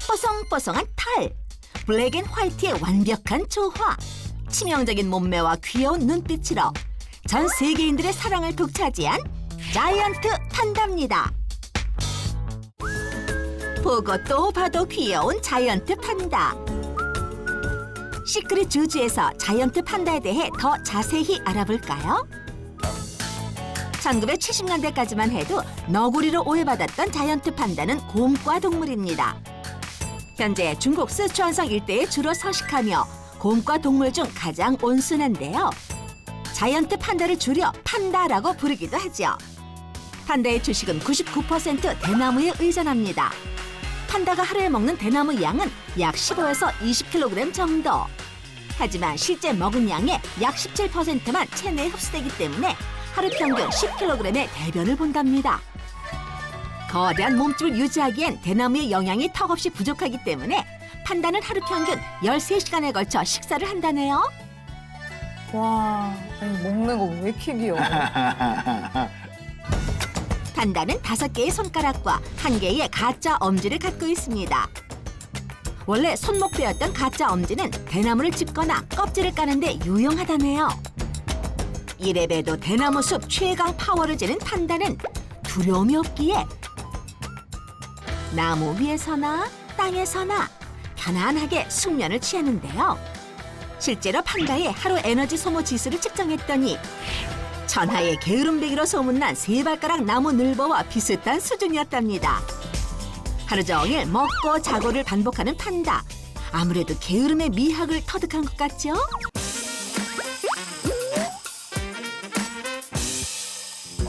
뽀송뽀송한 털, 블랙 앤 화이트의 완벽한 조화, 치명적인 몸매와 귀여운 눈빛으로 전 세계인들의 사랑을 독차지한 자이언트 판다입니다. 보고 또 봐도 귀여운 자이언트 판다. 시크릿 주주에서 자이언트 판다에 대해 더 자세히 알아볼까요? 1970년대까지만 해도 너구리로 오해받았던 자이언트 판다는 곰과 동물입니다. 현재 중국 스촨성 일대에 주로 서식하며 곰과 동물 중 가장 온순한데요. 자이언트 판다를 줄여 판다라고 부르기도 하죠. 판다의 주식은 99% 대나무에 의존합니다. 판다가 하루에 먹는 대나무 양은 약 15에서 20kg 정도. 하지만 실제 먹은 양의 약 17%만 체내에 흡수되기 때문에 하루 평균 10kg의 대변을 본답니다. 거대한 몸집을 유지하기엔 대나무의 영양이 턱없이 부족하기 때문에 판다는 하루 평균 13시간에 걸쳐 식사를 한다네요. 와, 아니, 먹는 거 왜 이렇게 귀여워? 판다는 5개의 손가락과 1개의 가짜 엄지를 갖고 있습니다. 원래 손목뼈였던 가짜 엄지는 대나무를 짚거나 껍질을 까는데 유용하다네요. 이래봬도 대나무 숲 최강 파워를 지닌 판다는 두려움이 없기에 나무 위에서나 땅에서나 편안하게 숙면을 취하는데요. 실제로 판다의 하루 에너지 소모 지수를 측정했더니 천하의 게으름뱅이로 소문난 3발가락 나무 늘보와 비슷한 수준이었답니다. 하루 종일 먹고 자고를 반복하는 판다. 아무래도 게으름의 미학을 터득한 것 같죠?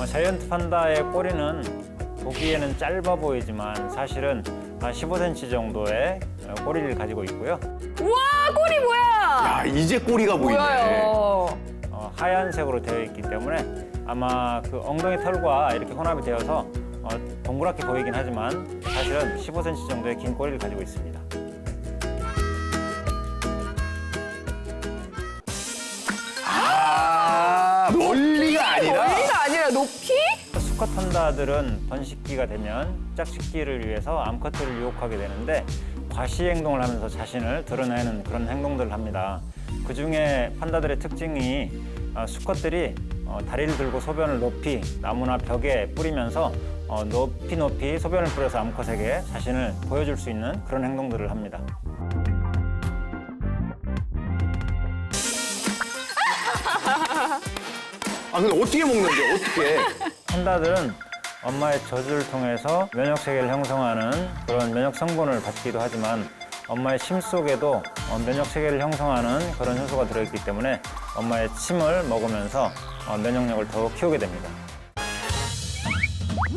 자이언트 판다의 꼬리는 보기에는 짧아 보이지만 사실은 한 15cm 정도의 꼬리를 가지고 있고요. 우와, 꼬리 뭐야? 야, 이제 꼬리가 보이네. 뭐야요? 하얀색으로 되어 있기 때문에 아마 그 엉덩이 털과 이렇게 혼합이 되어서 동그랗게 보이긴 하지만 사실은 15cm 정도의 긴 꼬리를 가지고 있습니다. 멀리가 아니라. 멀리가 아니라 높이? 수컷 판다들은 번식기가 되면 짝짓기를 위해서 암컷들을 유혹하게 되는데 과시 행동을 하면서 자신을 드러내는 그런 행동들을 합니다. 그중에 판다들의 특징이 수컷들이 다리를 들고 소변을 높이 나무나 벽에 뿌리면서 높이 소변을 뿌려서 암컷에게 자신을 보여줄 수 있는 그런 행동들을 합니다. 아, 근데 어떻게 먹는데? 어떻게? 판다들은 엄마의 젖을 통해서 면역 세계를 형성하는 그런 면역 성분을 받기도 하지만 엄마의 침 속에도 면역 세계를 형성하는 그런 효소가 들어있기 때문에 엄마의 침을 먹으면서 면역력을 더욱 키우게 됩니다.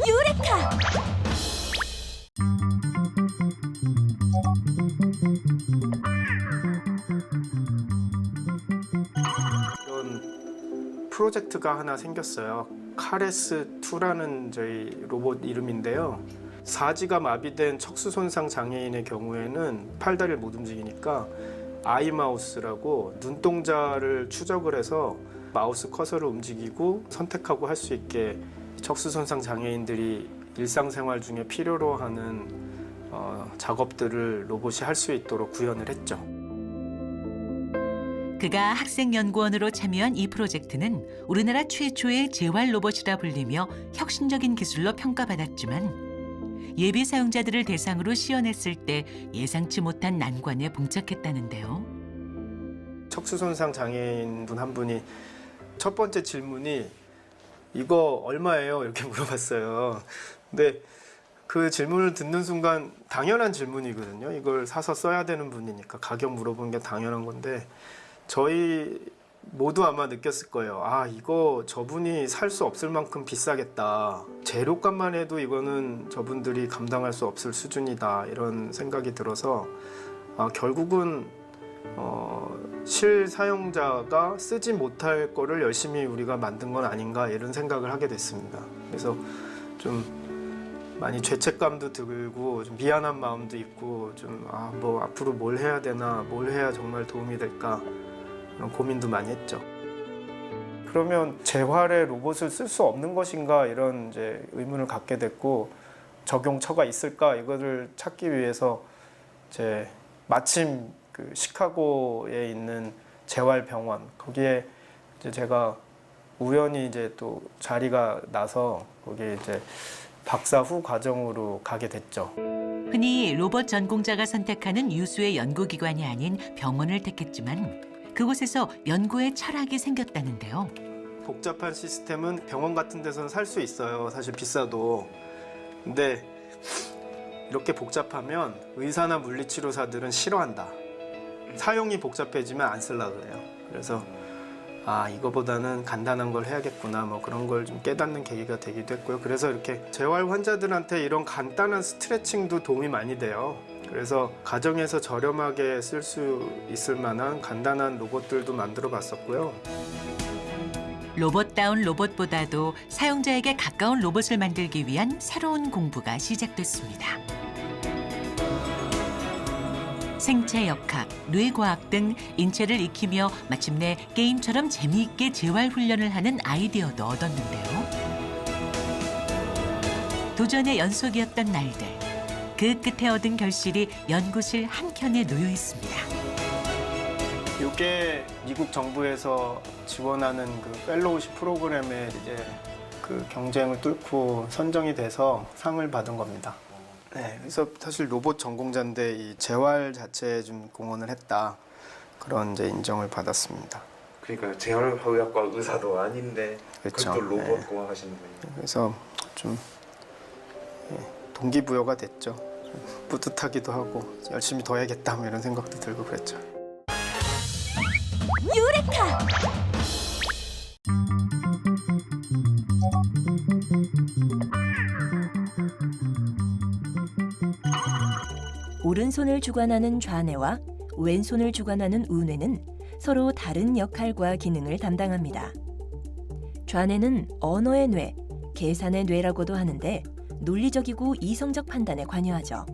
유레카! 이런 프로젝트가 하나 생겼어요. 카레스2라는 저희 로봇 이름인데요. 사지가 마비된 척수 손상 장애인의 경우에는 팔다리를 못 움직이니까 아이마우스라고 눈동자를 추적을 해서 마우스 커서를 움직이고 선택하고 할 수 있게 척수 손상 장애인들이 일상생활 중에 필요로 하는 작업들을 로봇이 할 수 있도록 구현을 했죠. 그가 학생연구원으로 참여한 이 프로젝트는 우리나라 최초의 재활 로봇이라 불리며 혁신적인 기술로 평가받았지만 예비 사용자들을 대상으로 시연했을 때 예상치 못한 난관에 봉착했다는데요. 척수 손상 장애인 분 한 분이 첫 번째 질문이 이거 얼마예요? 이렇게 물어봤어요. 근데 그 질문을 듣는 순간 당연한 질문이거든요. 이걸 사서 써야 되는 분이니까 가격 물어보는 게 당연한 건데 저희 모두 아마 느꼈을 거예요. 아, 이거 저분이 살 수 없을 만큼 비싸겠다. 재료값만 해도 이거는 저분들이 감당할 수 없을 수준이다. 이런 생각이 들어서 결국은 실사용자가 쓰지 못할 거를 열심히 우리가 만든 건 아닌가 이런 생각을 하게 됐습니다. 그래서 좀 많이 죄책감도 들고 좀 미안한 마음도 있고 좀 뭐 앞으로 뭘 해야 되나, 뭘 해야 정말 도움이 될까 그런 고민도 많이 했죠. 그러면 재활에 로봇을 쓸 수 없는 것인가 이런 이제 의문을 갖게 됐고 적용처가 있을까 이거를 찾기 위해서 이제 마침 그 시카고에 있는 재활병원 거기에 이제 제가 우연히 이제 또 자리가 나서 거기에 이제 박사 후 과정으로 가게 됐죠. 흔히 로봇 전공자가 선택하는 유수의 연구기관이 아닌 병원을 택했지만 그곳에서 연구의 철학이 생겼다는데요. 복잡한 시스템은 병원 같은 데서는 살 수 있어요. 사실 비싸도. 근데 이렇게 복잡하면 의사나 물리치료사들은 싫어한다. 사용이 복잡해지면 안 쓰려고 그래요. 그래서 이거보다는 간단한 걸 해야겠구나 뭐 그런 걸 좀 깨닫는 계기가 되기도 했고요. 그래서 이렇게 재활 환자들한테 이런 간단한 스트레칭도 도움이 많이 돼요. 그래서 가정에서 저렴하게 쓸 수 있을 만한 간단한 로봇들도 만들어 봤었고요. 로봇다운 로봇보다도 사용자에게 가까운 로봇을 만들기 위한 새로운 공부가 시작됐습니다. 생체역학, 뇌과학 등 인체를 익히며 마침내 게임처럼 재미있게 재활 훈련을 하는 아이디어도 얻었는데요. 도전의 연속이었던 날들. 그 끝에 얻은 결실이 연구실 한켠에 놓여 있습니다. 이게 미국 정부에서 지원하는 그 펠로우십 프로그램에 이제 그 경쟁을 뚫고 선정이 돼서 상을 받은 겁니다. 네, 그래서 사실 로봇 전공자인데 이 재활 자체에 좀 공헌을 했다 그런 이제 인정을 받았습니다. 그러니까 재활의학과 의사도 아닌데 그렇죠. 그걸 또 로봇 네. 공학하시는군요. 그래서 좀 동기부여가 됐죠. 좀 뿌듯하기도 하고 열심히 더 해야겠다 뭐 이런 생각도 들고 그랬죠. 유레카! 오른손을 주관하는 좌뇌와 왼손을 주관하는 우뇌는 서로 다른 역할과 기능을 담당합니다. 좌뇌는 언어의 뇌, 계산의 뇌라고도 하는데 논리적이고 이성적 판단에 관여하죠.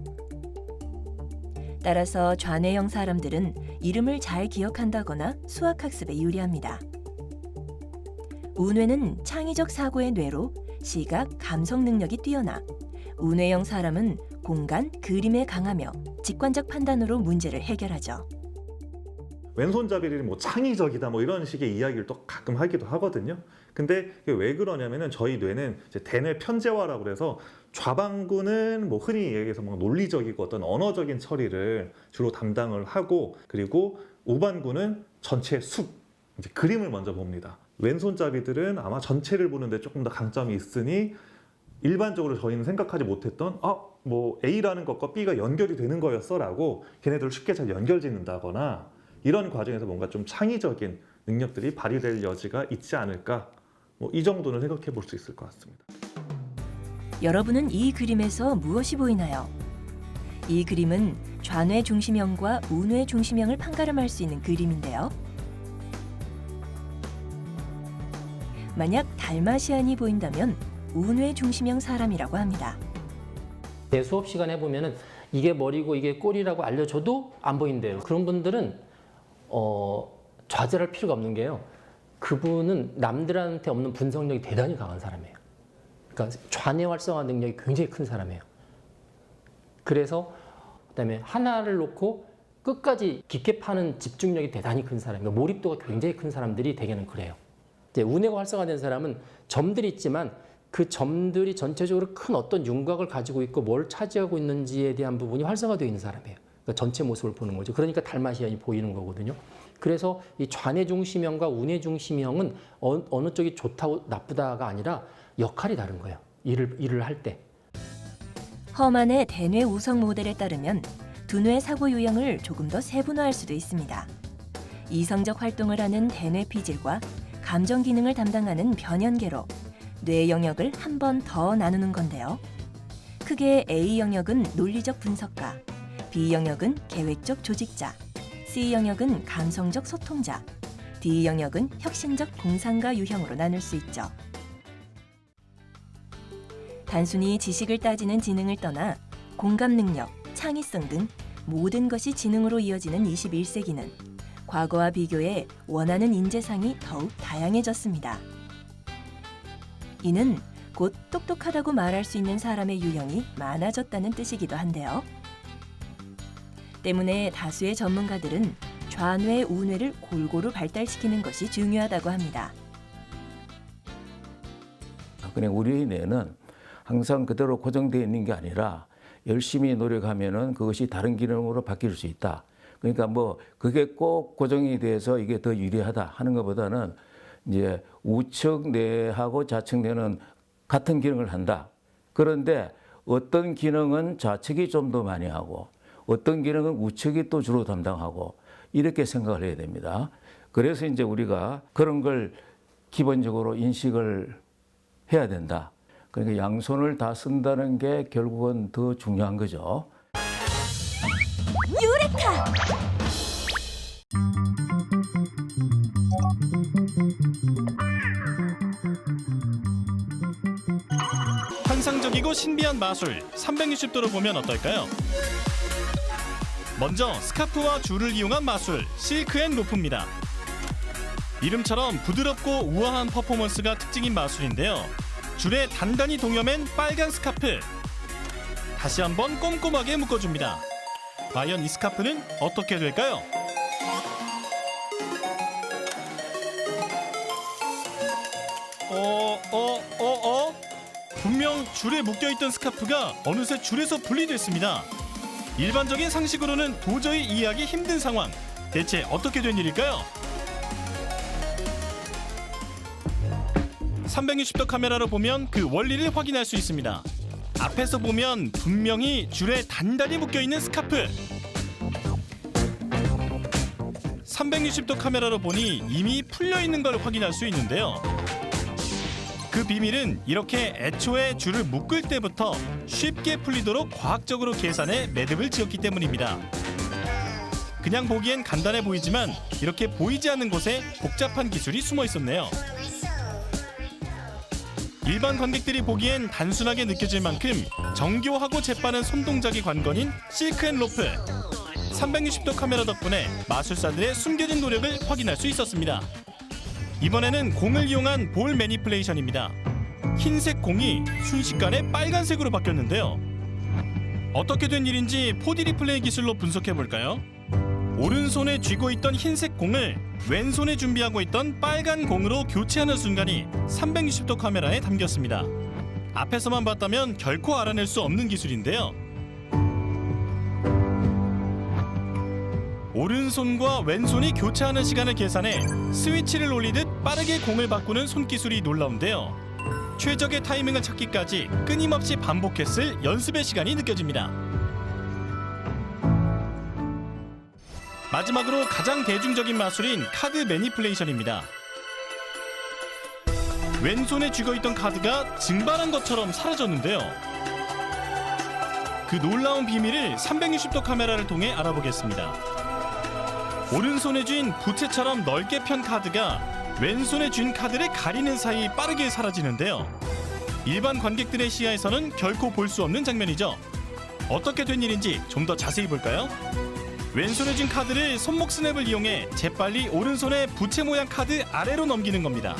따라서 좌뇌형 사람들은 이름을 잘 기억한다거나 수학학습에 유리합니다. 우뇌는 창의적 사고의 뇌로 시각, 감성 능력이 뛰어나 우뇌형 사람은 공간, 그림에 강하며 직관적 판단으로 문제를 해결하죠. 왼손잡이들이 뭐 창의적이다 뭐 이런 식의 이야기를 또 가끔 하기도 하거든요. 근데 그게 왜 그러냐면은 저희 뇌는 이제 대뇌 편재화라고 그래서 좌반구는 뭐 흔히 얘기해서 막 논리적이고 어떤 언어적인 처리를 주로 담당을 하고 그리고 우반구는 전체 숲, 이제 그림을 먼저 봅니다. 왼손잡이들은 아마 전체를 보는데 조금 더 강점이 있으니 일반적으로 저희는 생각하지 못했던 뭐 A라는 것과 B가 연결이 되는 거였어 라고 걔네들을 쉽게 잘 연결짓는다거나 이런 과정에서 뭔가 좀 창의적인 능력들이 발휘될 여지가 있지 않을까 뭐 이 정도는 생각해 볼 수 있을 것 같습니다. 여러분은 이 그림에서 무엇이 보이나요? 이 그림은 좌뇌 중심형과 우뇌 중심형을 판가름할 수 있는 그림인데요. 만약 달마시안이 보인다면 우뇌 중심형 사람이라고 합니다. 내 수업 시간에 보면은 이게 머리고 이게 꼬리라고 알려줘도 안 보인대요. 그런 분들은 좌절할 필요가 없는 게요. 그분은 남들한테 없는 분석력이 대단히 강한 사람이에요. 그러니까 좌뇌 활성화 능력이 굉장히 큰 사람이에요. 그래서 그다음에 하나를 놓고 끝까지 깊게 파는 집중력이 대단히 큰 사람이에요. 몰입도가 굉장히 큰 사람들이 대개는 그래요. 이제 우뇌가 활성화된 사람은 점들이 있지만 그 점들이 전체적으로 큰 어떤 윤곽을 가지고 있고 뭘 차지하고 있는지에 대한 부분이 활성화되어 있는 사람이에요. 그러니까 전체 모습을 보는 거죠. 그러니까 달마시안이 보이는 거거든요. 그래서 이 좌뇌 중심형과 우뇌 중심형은 어느 쪽이 좋다고 나쁘다가 아니라 역할이 다른 거예요. 일을 할 때. 허만의 대뇌 우성 모델에 따르면 두뇌 사고 유형을 조금 더 세분화할 수도 있습니다. 이성적 활동을 하는 대뇌 피질과 감정 기능을 담당하는 변연계로 뇌 영역을 한 번 더 나누는 건데요. 크게 A 영역은 논리적 분석가, B 영역은 계획적 조직자, C 영역은 감성적 소통자, D 영역은 혁신적 공상가 유형으로 나눌 수 있죠. 단순히 지식을 따지는 지능을 떠나 공감 능력, 창의성 등 모든 것이 지능으로 이어지는 21세기는 과거와 비교해 원하는 인재상이 더욱 다양해졌습니다. 이는 곧 똑똑하다고 말할 수 있는 사람의 유형이 많아졌다는 뜻이기도 한데요. 때문에 다수의 전문가들은 좌뇌, 우뇌를 골고루 발달시키는 것이 중요하다고 합니다. 그냥 우리의 뇌는 항상 그대로 고정되어 있는 게 아니라 열심히 노력하면은 그것이 다른 기능으로 바뀔 수 있다. 그러니까 뭐 그게 꼭 고정이 돼서 이게 더 유리하다 하는 것보다는 이제 우측 뇌하고 좌측 뇌는 같은 기능을 한다. 그런데 어떤 기능은 좌측이 좀 더 많이 하고 어떤 기능은 우측이 또 주로 담당하고 이렇게 생각을 해야 됩니다. 그래서 이제 우리가 그런 걸 기본적으로 인식을 해야 된다. 그러니까 양손을 다 쓴다는 게 결국은 더 중요한 거죠. 유레카! 환상적이고 신비한 마술 360도로 보면 어떨까요? 먼저 스카프와 줄을 이용한 마술 실크앤로프입니다. 이름처럼 부드럽고 우아한 퍼포먼스가 특징인 마술인데요. 줄에 단단히 동여맨 빨간 스카프. 다시 한번 꼼꼼하게 묶어줍니다. 과연 이 스카프는 어떻게 될까요? 분명 줄에 묶여있던 스카프가 어느새 줄에서 분리됐습니다. 일반적인 상식으로는 도저히 이해하기 힘든 상황. 대체 어떻게 된 일일까요? 360도 카메라로 보면 그 원리를 확인할 수 있습니다. 앞에서 보면 분명히 줄에 단단히 묶여있는 스카프. 360도 카메라로 보니 이미 풀려있는 걸 확인할 수 있는데요. 그 비밀은 이렇게 애초에 줄을 묶을 때부터 쉽게 풀리도록 과학적으로 계산해 매듭을 지었기 때문입니다. 그냥 보기엔 간단해 보이지만 이렇게 보이지 않는 곳에 복잡한 기술이 숨어 있었네요. 일반 관객들이 보기엔 단순하게 느껴질 만큼 정교하고 재빠른 손동작이 관건인 실크앤로프. 360도 카메라 덕분에 마술사들의 숨겨진 노력을 확인할 수 있었습니다. 이번에는 공을 이용한 볼 매니플레이션입니다. 흰색 공이 순식간에 빨간색으로 바뀌었는데요. 어떻게 된 일인지 4D 리플레이 기술로 분석해볼까요? 오른손에 쥐고 있던 흰색 공을 왼손에 준비하고 있던 빨간 공으로 교체하는 순간이 360도 카메라에 담겼습니다. 앞에서만 봤다면 결코 알아낼 수 없는 기술인데요. 오른손과 왼손이 교차하는 시간을 계산해 스위치를 올리듯 빠르게 공을 바꾸는 손기술이 놀라운데요. 최적의 타이밍을 찾기까지 끊임없이 반복했을 연습의 시간이 느껴집니다. 마지막으로 가장 대중적인 마술인 카드 매니플레이션입니다. 왼손에 쥐고 있던 카드가 증발한 것처럼 사라졌는데요. 그 놀라운 비밀을 360도 카메라를 통해 알아보겠습니다. 오른손에 쥔 부채처럼 넓게 편 카드가 왼손에 쥔 카드를 가리는 사이 빠르게 사라지는데요. 일반 관객들의 시야에서는 결코 볼 수 없는 장면이죠. 어떻게 된 일인지 좀 더 자세히 볼까요? 왼손에 쥔 카드를 손목 스냅을 이용해 재빨리 오른손의 부채 모양 카드 아래로 넘기는 겁니다.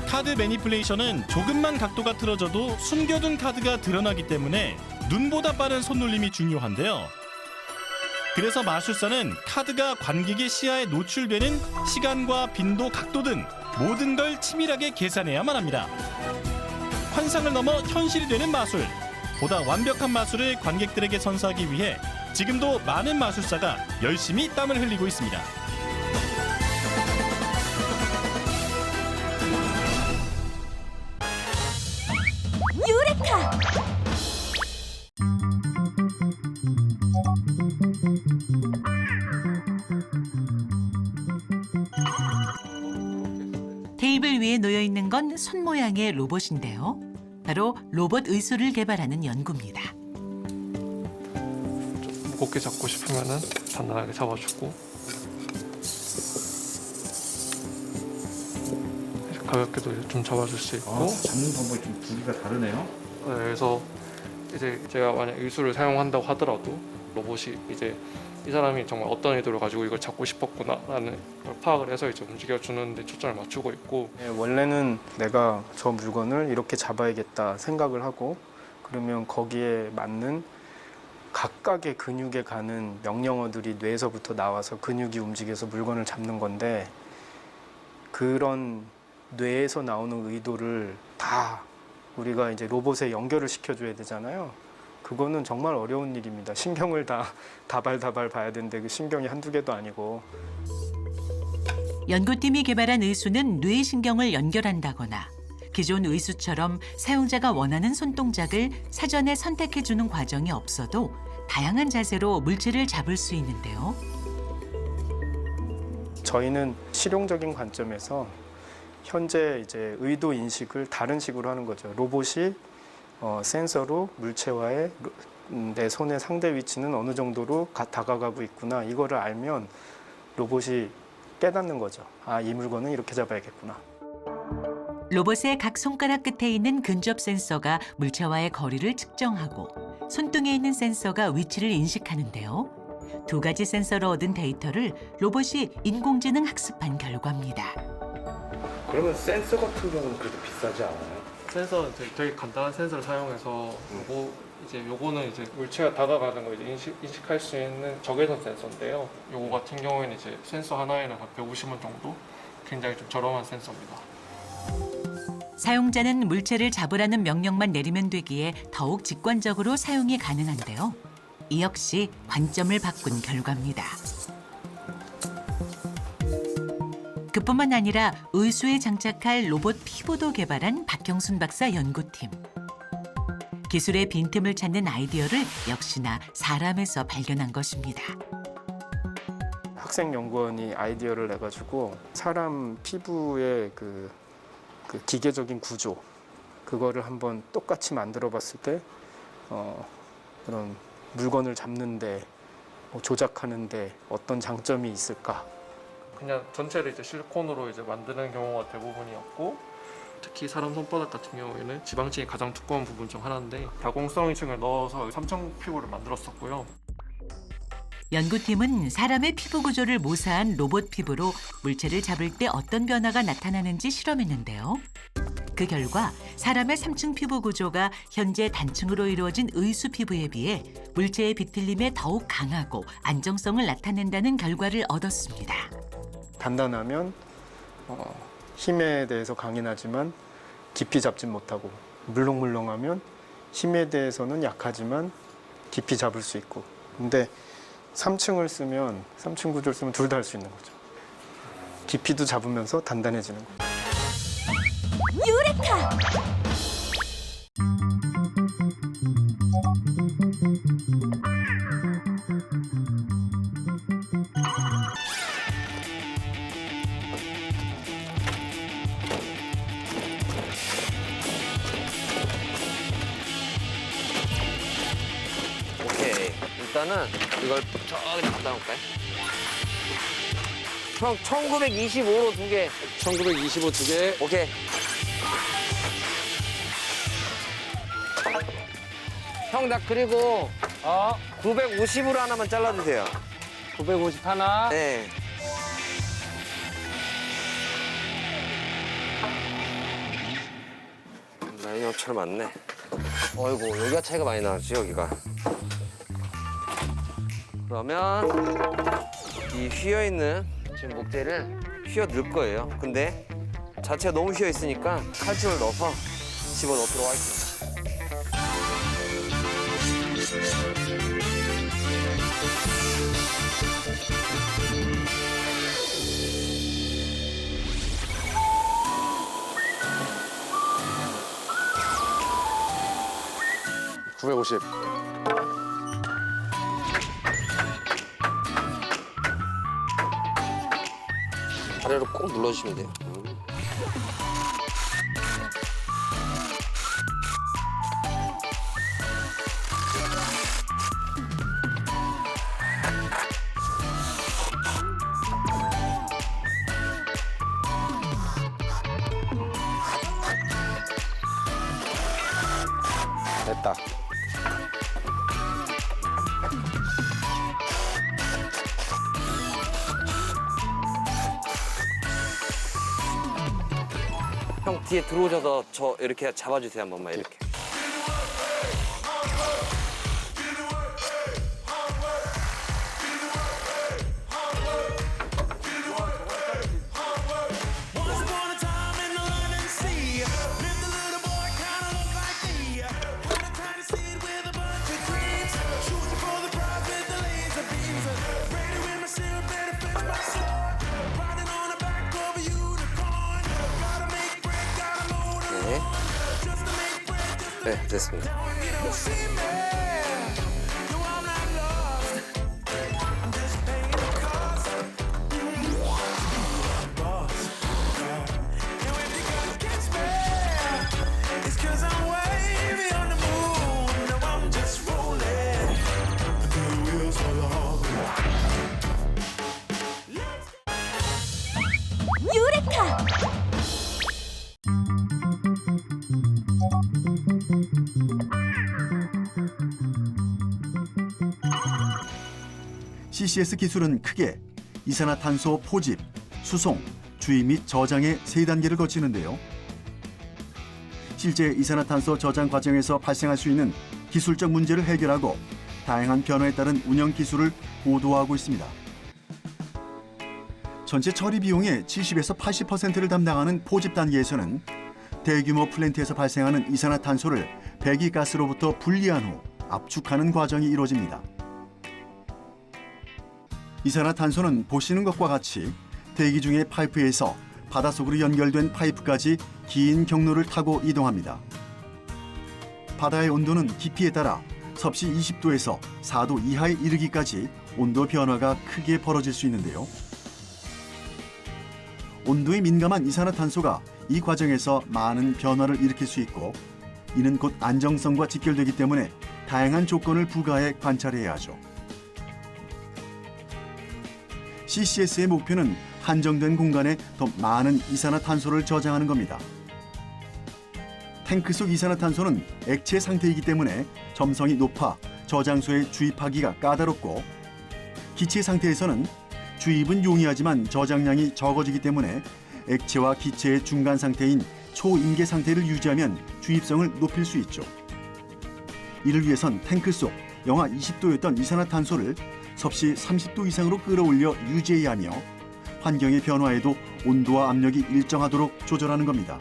카드 매니플레이션은 조금만 각도가 틀어져도 숨겨둔 카드가 드러나기 때문에 눈보다 빠른 손놀림이 중요한데요. 그래서 마술사는 카드가 관객의 시야에 노출되는 시간과 빈도, 각도 등 모든 걸 치밀하게 계산해야만 합니다. 환상을 넘어 현실이 되는 마술. 보다 완벽한 마술을 관객들에게 선사하기 위해 지금도 많은 마술사가 열심히 땀을 흘리고 있습니다. 유레카! 테이블 위에 놓여 있는 건 손 모양의 로봇인데요. 바로 로봇 의수를 개발하는 연구입니다. 무겁게 잡고 싶으면은 단단하게 잡아주고 가볍게도 좀 잡아줄 수 있고. 잡는 방법이 좀 두 개가 다르네요. 네, 그래서 이제 제가 만약 의수를 사용한다고 하더라도 로봇이 이제 이 사람이 정말 어떤 의도를 가지고 이걸 잡고 싶었구나라는 걸 파악을 해서 이제 움직여주는 데 초점을 맞추고 있고 원래는 내가 저 물건을 이렇게 잡아야겠다 생각을 하고 그러면 거기에 맞는 각각의 근육에 가는 명령어들이 뇌에서부터 나와서 근육이 움직여서 물건을 잡는 건데 그런 뇌에서 나오는 의도를 다 우리가 이제 로봇에 연결을 시켜줘야 되잖아요. 그거는 정말 어려운 일입니다. 신경을 다 다발다발 봐야 되는데 그 신경이 한두 개도 아니고. 연구팀이 개발한 의수는 뇌 신경을 연결한다거나 기존 의수처럼 사용자가 원하는 손동작을 사전에 선택해주는 과정이 없어도 다양한 자세로 물체를 잡을 수 있는데요. 저희는 실용적인 관점에서 현재 이제 의도 인식을 다른 식으로 하는 거죠. 로봇이 센서로 물체와의 내 손의 상대 위치는 어느 정도로 다가가고 있구나. 이거를 알면 로봇이 깨닫는 거죠. 아, 이 물건은 이렇게 잡아야겠구나. 로봇의 각 손가락 끝에 있는 근접 센서가 물체와의 거리를 측정하고 손등에 있는 센서가 위치를 인식하는데요. 두 가지 센서로 얻은 데이터를 로봇이 인공지능 학습한 결과입니다. 그러면 센서 같은 경우는 그래도 비싸지 않아요? 센서 되게 간단한 센서를 사용해서 요거는 이제 물체가 다가가는 걸 이제 인식할 수 있는 적외선 센서인데요. 요거 같은 경우에는 이제 센서 하나에는 한 150원 정도 굉장히 좀 저렴한 센서입니다. 사용자는 물체를 잡으라는 명령만 내리면 되기에 더욱 직관적으로 사용이 가능한데요. 이 역시 관점을 바꾼 결과입니다. 그뿐만 아니라 의수에 장착할 로봇 피부도 개발한 박형순 박사 연구팀. 기술의 빈틈을 찾는 아이디어를 역시나 사람에서 발견한 것입니다. 학생 연구원이 아이디어를 내가지고 사람 피부의 그 기계적인 구조 그거를 한번 똑같이 만들어 봤을 때 그런 물건을 잡는데 조작하는데 어떤 장점이 있을까? 그냥 전체를 이제 실리콘으로 이제 만드는 경우가 대부분이었고 특히 사람 손바닥 같은 경우에는 지방층이 가장 두꺼운 부분 중 하나인데 가공성층을 넣어서 삼청 피부를 만들었었고요. 연구팀은 사람의 피부 구조를 모사한 로봇 피부로 물체를 잡을 때 어떤 변화가 나타나는지 실험했는데요. 그 결과 사람의 3층 피부 구조가 현재 단층으로 이루어진 의수 피부에 비해 물체의 비틀림에 더욱 강하고 안정성을 나타낸다는 결과를 얻었습니다. 단단하면 힘에 대해서 강인하지만 깊이 잡진 못하고 물렁물렁하면 힘에 대해서는 약하지만 깊이 잡을 수 있고 근데 3층을 쓰면 3층 구조를 쓰면 둘 다 할 수 있는 거죠. 깊이도 잡으면서 단단해지는 거죠. 유레카! 오케이. 일단은 이걸 저기다 갖다 놓을까요? 형, 1925로 두 개. 1925 두 개. 오케이. 형, 나 그리고 950으로 하나만 잘라주세요. 950 하나. 네. 라인이 엄청 많네. 어이구, 여기가 차이가 많이 나지, 여기가. 그러면 이 휘어있는 지금 목재를 휘어 넣을 거예요. 근데 자체가 너무 휘어 있으니까 칼집을 넣어서 집어넣도록 하겠습니다. (950) 아래로 꼭 눌러주시면 돼요. 됐다. 뒤에 들어오셔서 저 이렇게 잡아주세요. 한 번만 이렇게. 네, 됐습니다. 유레카! CCS 기술은 크게 이산화탄소 포집, 수송, 주입 및 저장의 세 단계를 거치는데요. 실제 이산화탄소 저장 과정에서 발생할 수 있는 기술적 문제를 해결하고 다양한 변화에 따른 운영 기술을 고도화하고 있습니다. 전체 처리 비용의 70에서 80%를 담당하는 포집 단계에서는 대규모 플랜트에서 발생하는 이산화탄소를 배기가스로부터 분리한 후 압축하는 과정이 이루어집니다. 이산화탄소는 보시는 것과 같이 대기 중의 파이프에서 바닷속으로 연결된 파이프까지 긴 경로를 타고 이동합니다. 바다의 온도는 깊이에 따라 섭씨 20도에서 4도 이하에 이르기까지 온도 변화가 크게 벌어질 수 있는데요. 온도에 민감한 이산화탄소가 이 과정에서 많은 변화를 일으킬 수 있고 이는 곧 안정성과 직결되기 때문에 다양한 조건을 부과해 관찰해야 하죠. CCS의 목표는 한정된 공간에 더 많은 이산화탄소를 저장하는 겁니다. 탱크 속 이산화탄소는 액체 상태이기 때문에 점성이 높아 저장소에 주입하기가 까다롭고 기체 상태에서는 주입은 용이하지만 저장량이 적어지기 때문에 액체와 기체의 중간 상태인 초임계 상태를 유지하면 주입성을 높일 수 있죠. 이를 위해선 탱크 속 영하 20도였던 이산화탄소를 섭씨 30도 이상으로 끌어올려 유지해야 하며 환경의 변화에도 온도와 압력이 일정하도록 조절하는 겁니다.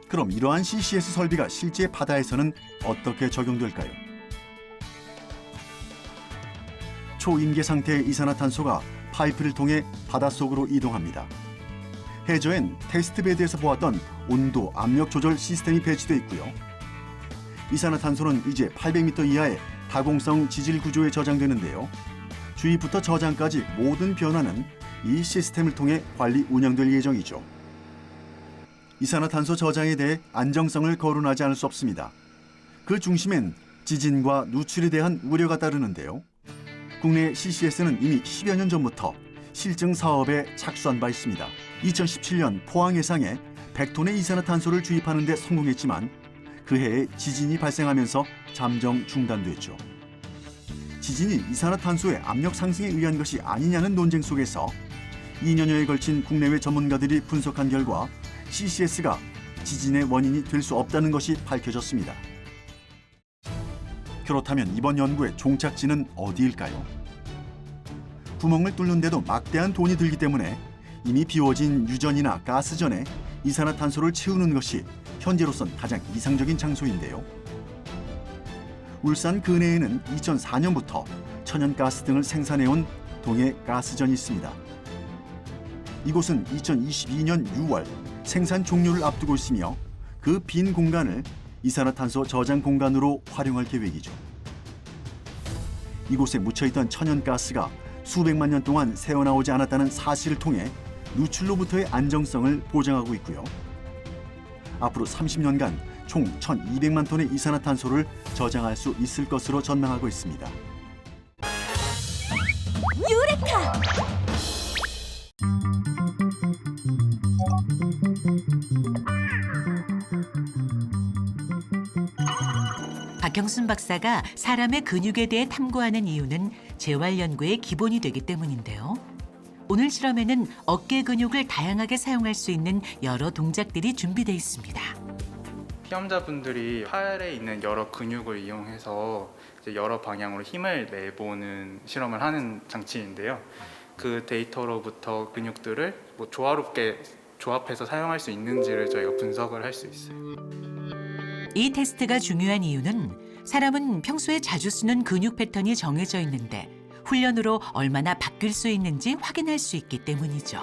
그럼 이러한 CCS 설비가 실제 바다에서는 어떻게 적용될까요? 초임계 상태의 이산화탄소가 파이프를 통해 바닷속으로 이동합니다. 해저엔 테스트베드에서 보았던 온도, 압력 조절 시스템이 배치되어 있고요. 이산화탄소는 이제 800m 이하의 다공성 지질 구조에 저장되는데요. 주입부터 저장까지 모든 변화는 이 시스템을 통해 관리 운영될 예정이죠. 이산화탄소 저장에 대해 안정성을 거론하지 않을 수 없습니다. 그 중심엔 지진과 누출에 대한 우려가 따르는데요. 국내 CCS는 이미 10여 년 전부터 실증 사업에 착수한 바 있습니다. 2017년 포항 해상에 100톤의 이산화탄소를 주입하는 데 성공했지만 그 해에 지진이 발생하면서 잠정 중단됐죠. 지진이 이산화탄소의 압력 상승에 의한 것이 아니냐는 논쟁 속에서 2년여에 걸친 국내외 전문가들이 분석한 결과 CCS가 지진의 원인이 될 수 없다는 것이 밝혀졌습니다. 그렇다면 이번 연구의 종착지는 어디일까요? 구멍을 뚫는데도 막대한 돈이 들기 때문에 이미 비워진 유전이나 가스전에 이산화탄소를 채우는 것이 현재로선 가장 이상적인 장소인데요. 울산 근해에는 2004년부터 천연가스 등을 생산해온 동해 가스전이 있습니다. 이곳은 2022년 6월 생산 종료를 앞두고 있으며 그 빈 공간을 이산화탄소 저장 공간으로 활용할 계획이죠. 이곳에 묻혀있던 천연가스가 수백만 년 동안 새어나오지 않았다는 사실을 통해 누출로부터의 안정성을 보장하고 있고요. 앞으로 30년간 총 1,200만 톤의 이산화탄소를 저장할 수 있을 것으로 전망하고 있습니다. 유레카! 박형순 박사가 사람의 근육에 대해 탐구하는 이유는 재활 연구의 기본이 되기 때문인데요. 오늘 실험에는 어깨 근육을 다양하게 사용할 수 있는 여러 동작들이 준비되어 있습니다. 시험자분들이 팔에 있는 여러 근육을 이용해서 이제 여러 방향으로 힘을 내보는 실험을 하는 장치인데요. 그 데이터로부터 근육들을 조화롭게 조합해서 사용할 수 있는지를 저희가 분석을 할 수 있어요. 이 테스트가 중요한 이유는 사람은 평소에 자주 쓰는 근육 패턴이 정해져 있는데 훈련으로 얼마나 바뀔 수 있는지 확인할 수 있기 때문이죠.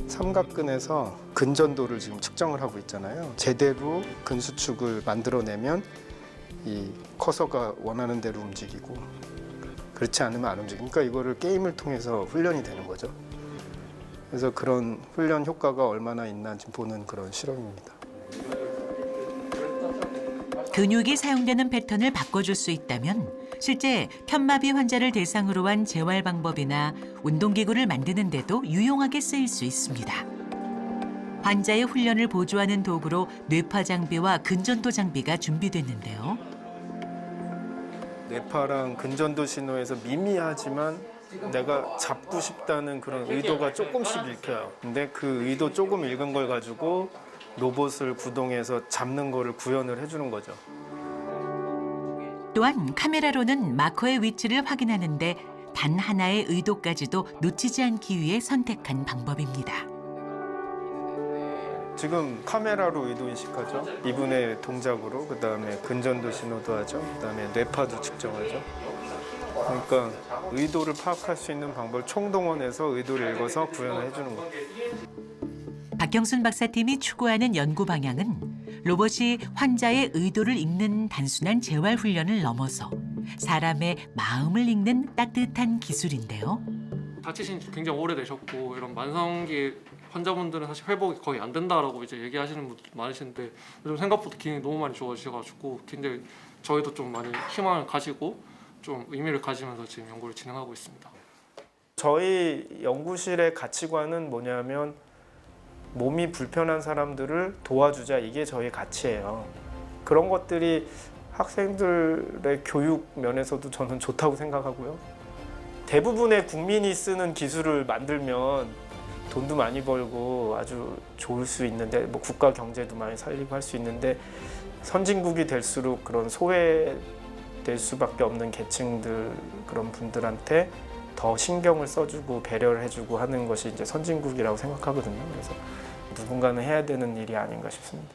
삼각근에서 근전도를 지금 측정을 하고 있잖아요. 제대로 근수축을 만들어내면 이 커서가 원하는 대로 움직이고 그렇지 않으면 안 움직이니까 그러니까 이거를 게임을 통해서 훈련이 되는 거죠. 그래서 그런 훈련 효과가 얼마나 있나 지금 보는 그런 실험입니다. 근육이 사용되는 패턴을 바꿔줄 수 있다면 실제 편마비 환자를 대상으로 한 재활 방법이나 운동기구를 만드는 데도 유용하게 쓰일 수 있습니다. 환자의 훈련을 보조하는 도구로 뇌파 장비와 근전도 장비가 준비됐는데요. 뇌파랑 근전도 신호에서 미미하지만 내가 잡고 싶다는 그런 의도가 조금씩 읽혀요. 근데 그 의도 조금 읽은 걸 가지고 로봇을 구동해서 잡는 거를 구현을 해주는 거죠. 또한 카메라로는 마커의 위치를 확인하는데 단 하나의 의도까지도 놓치지 않기 위해 선택한 방법입니다. 지금 카메라로 의도 인식하죠. 이분의 동작으로 그다음에 근전도 신호도 하죠. 그다음에 뇌파도 측정하죠. 그러니까 의도를 파악할 수 있는 방법을 총동원해서 의도를 읽어서 구현을 해주는 거예요. 박경순 박사팀이 추구하는 연구 방향은 로봇이 환자의 의도를 읽는 단순한 재활 훈련을 넘어서 사람의 마음을 읽는 따뜻한 기술인데요. 다치신 지 굉장히 오래되셨고 이런 만성기 환자분들은 사실 회복이 거의 안 된다라고 이제 얘기하시는 분들 많으신데 요즘 생각보다 기능이 너무 많이 좋아지셔가지고 굉장히 저희도 좀 많이 희망을 가지고 좀 의미를 가지면서 지금 연구를 진행하고 있습니다. 저희 연구실의 가치관은 뭐냐면 몸이 불편한 사람들을 도와주자 이게 저희 가치예요. 그런 것들이 학생들의 교육 면에서도 저는 좋다고 생각하고요. 대부분의 국민이 쓰는 기술을 만들면 돈도 많이 벌고 아주 좋을 수 있는데 뭐 국가 경제도 많이 살리고 할 수 있는데 선진국이 될수록 그런 소외될 수밖에 없는 계층들 그런 분들한테 더 신경을 써주고 배려를 해주고 하는 것이 이제 선진국이라고 생각하거든요. 그래서 누군가는 해야 되는 일이 아닌가 싶습니다.